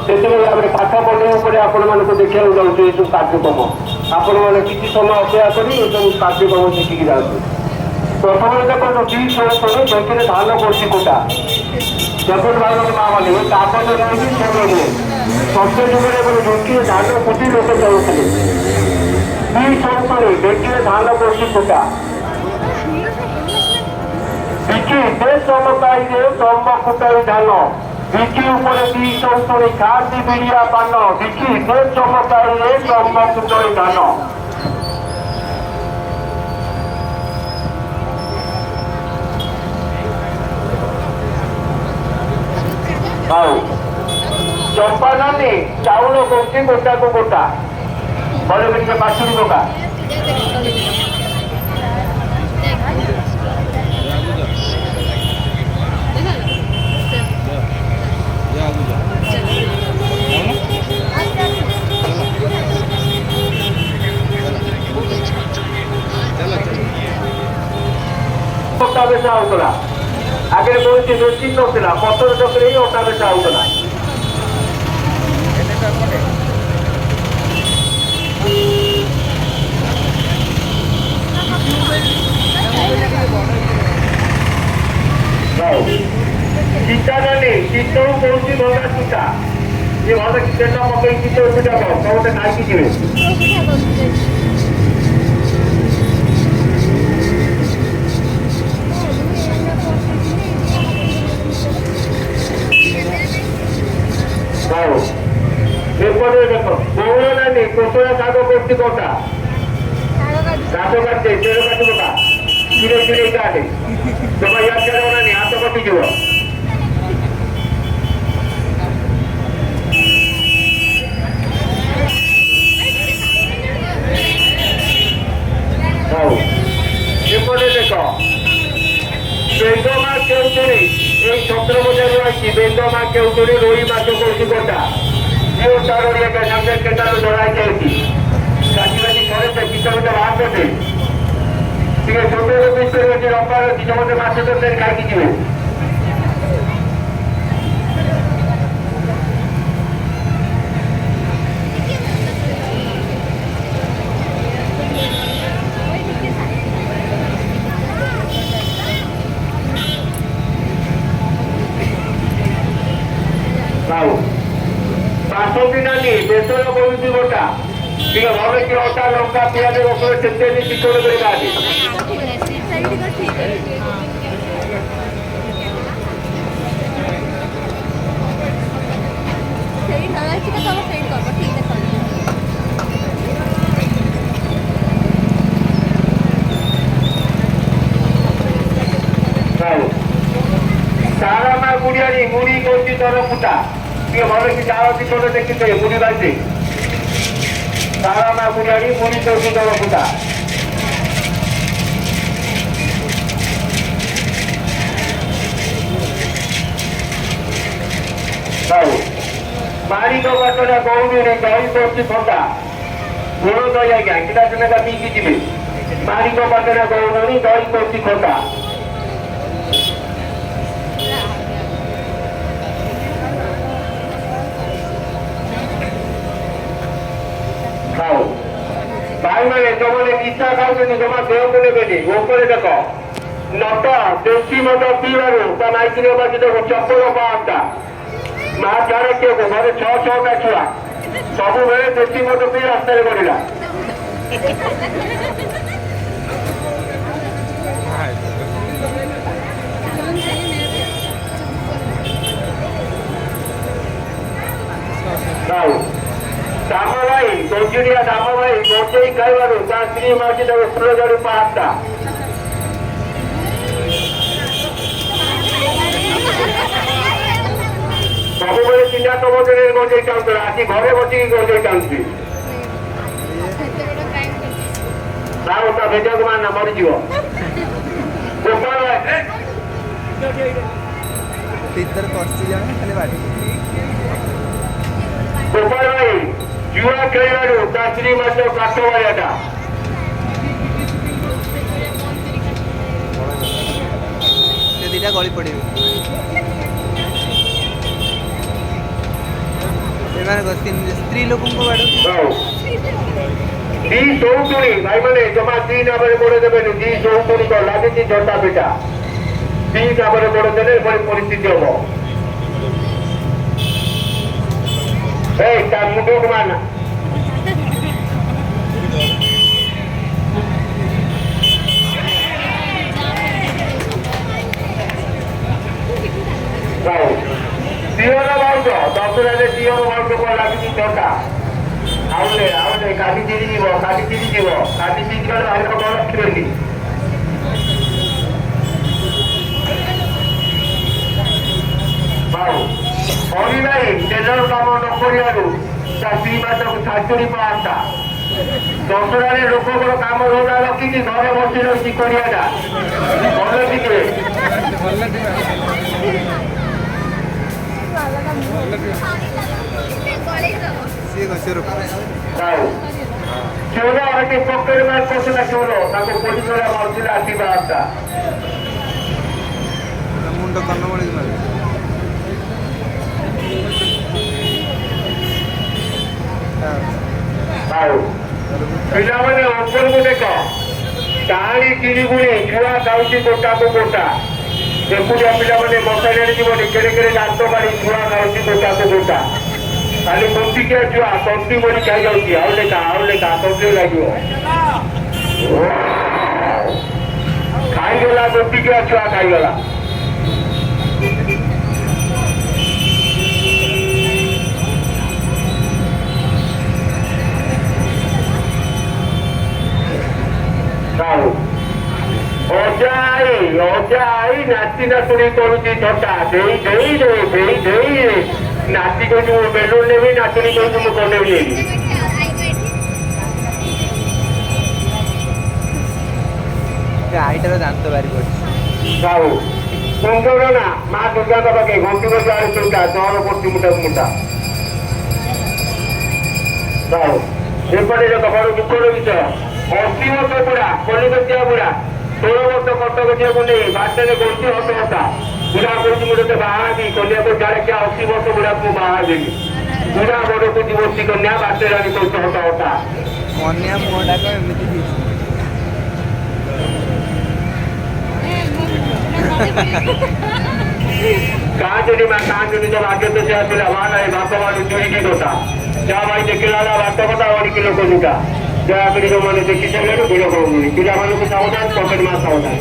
से पाठ पढ़े आपको देखा जाऊँ ये सब कार्यक्रम आपण मैंने किसी समय अपेक्षा कर सब कार्यक्रम शिखिक जाऊँ। प्रथम देखो दी समय बेटी धान पड़ी कोटा जगत भाग माँ मैंने तापन रही से शस्य जुगे बेटी धान कुटी लोक चलुले दी समय बेटी धान पड़ी कोटा बिकी दे चमकाई चम कुटाई धान बिकी ऊपर दी सौतरी खासी बिड़िया पान बिकी दे चमकाई चम कुटाई धान चंपा नानी चाउल कौन गोटा को गोटा बड़े बड़े पाचुरी गोटा ओटा बेचा होता आगे कौन मेसिन ना पतर चक्रे ही ओटा बेचा होता सीता नानी शीत कौन भंगा सूता ये भल तेल पकई शीत सूटा समस्त खाई जी देख कौन नानी कोसला शाग कर कटा गाछ काटे तेल काटबा चिड़े चिड़े काटे जमा या नानी हाथ कटिज एपटे देख बेंगमा केउतुरी ये छत्र बजार आई बेंगमा केउतुरी रोही माछ कर कटा ये चारोड़िया के सामने केटार जड़ाई जाती बाजी करे किसान बाहर करते छोटे मिस्त्री रबार अच्छी समस्त माछ तरकारी खाई जी बासठी नानी बेसर पड़ुची गोटा भले कि अटा लंका पिज रसुण से चिकन सारा माँ गुड़िया मुड़ी कौन दर फुटा भले कि चार चिकन देखते मुड़ी बाजे सारा माँ गुड़िया मुड़ी कौन दर फुटा मारी बाटना कौन दही पड़ी थंडा घोड़ दही आज्ञा किला दिन पीकी जी मारी बाटना कौन दही पड़ी थंडा खाओ भाई मैंने जो मैंने निशा खाऊ जमा देह को लेबे ऊपर देख नट देशी मद पीवर माइक देख चप्पल पाँचटा माँ चारे किए घरे छटा छुआ सब बेले देशी मद पी रास्ता गढ़ा दाम भाई गंजुरिया दाम भाई गोटे खाइबार स्त्री मार्ची फूल झाड़ू पाँचटा सब बेले चिंता कबूतर गंजे टाणुला आज घरे बस गंजे टाणुची भेजा को मारना मरीज गोपाल गोपाल भाई जुआ खेल स्त्री मास काठ भाईटा दीटा गली पड़े स्त्री लोक दी सौतुणी भाई मैंने जमा दी नाम मोड़े देवे दी सौतुणी को लगी झटा पिटा दी नाम मोड़े देने बड़ी परिस्थिति हम मुंडो माना Tiada bangsa, dokter ada tiada bangsa kau lagi di kota. Awalnya, kaki kiri jiwa, kaki kiri kalau ada kau orang kiri. Bau, orang lain, jenama kamu dokter itu, tapi macam satu di pasar. Dokter ada lokal kalau kamu orang lagi di mana mesti lagi Korea ada, orang lagi. चौदह और पकड़ में कौशल चोरो ताको police वाला मारছিল আসিবা आता मुंड कन्नमणि आओ पिलाମାନେ ଉପରକୁ ଦେଖ ତାଳି କିରିଗୁଣି ଛୁଆ ଖାଉଛି ଗୋଟାକୁ ଗୋଟା ଦେଖୁଛ ପିଲାମାନେ ମଶାଇରେ ଯିବନି କେଡ଼େ କେଡ଼େ ଦାନ୍ତ କାଢି ଛୁଆ ଖାଉଛି ଗୋଟାକୁ ଗୋଟା ଖାଲି ଗୋଟିକିଆ ଛୁଆ ତଣ୍ଟି ମରି ଖାଇଯାଉଛି ଆଉ ଲେଖା ତଣ୍ଟି ଲାଗିବ ଖାଇଗଲା ଗୋଟିକିଆ ଛୁଆ ଖାଇଗଲା ଅଜାଇ ନାତି ନାତୁଣୀ କରୁଛି ଥଟା ଦେଇ ନାତି କହୁଛି ମୁଁ ବେଲୁନ ନେବି ନାତୁଣୀ କହୁଛି ମୁଁ କନେବି ନେବି ଆଇଟାର ଦାନ୍ତ ବାରି ପଡିଛି ଆଉ ସୁନ୍ଦର ନା ମା ଦୁର୍ଗାଙ୍କ ପାଖେ ଘଣ୍ଟି ବସି ଆଳୁ ଚଉଟା ଜହର ପଡୁଛି ମୁଣ୍ଡା ଆଉ ଏପଟେ ଦେଖ ବଡ ଦୁଃଖର ବିଷୟ 80 ବର୍ଷ ବୁଢା କଲିକତିଆ ବୁଢା 16 ବର୍ଷ କଟକ ଝିଅକୁ ନେଇ ବାଟରେ ବସି ହତା ବୁଢା କହୁଛି ମୁଁ ତତେ ବାହା ହେବି କନ୍ୟାକୁ ଜାଣିକି 80 ବର୍ଷ ବୁଢାକୁ ବାହା ହେବି ବୁଢା ବଡକୁ ଦିବସୀ କନ୍ୟା ବାଟରେ ଆଣି କହୁଛି ହତା କନ୍ୟା ମୁହଁଟାକ ଏମିତି କାହାନ୍ତି ମା କାହାନ୍ତି ଜब आगे तो से आसिला वाला है बाप वाली चोरी की होता जा भाई देखिला बात କଥା और किलो को जुटा जा अपनी जो माने देखी चले वीडियो को पिला माने को सावधान पॉकेट में सावधान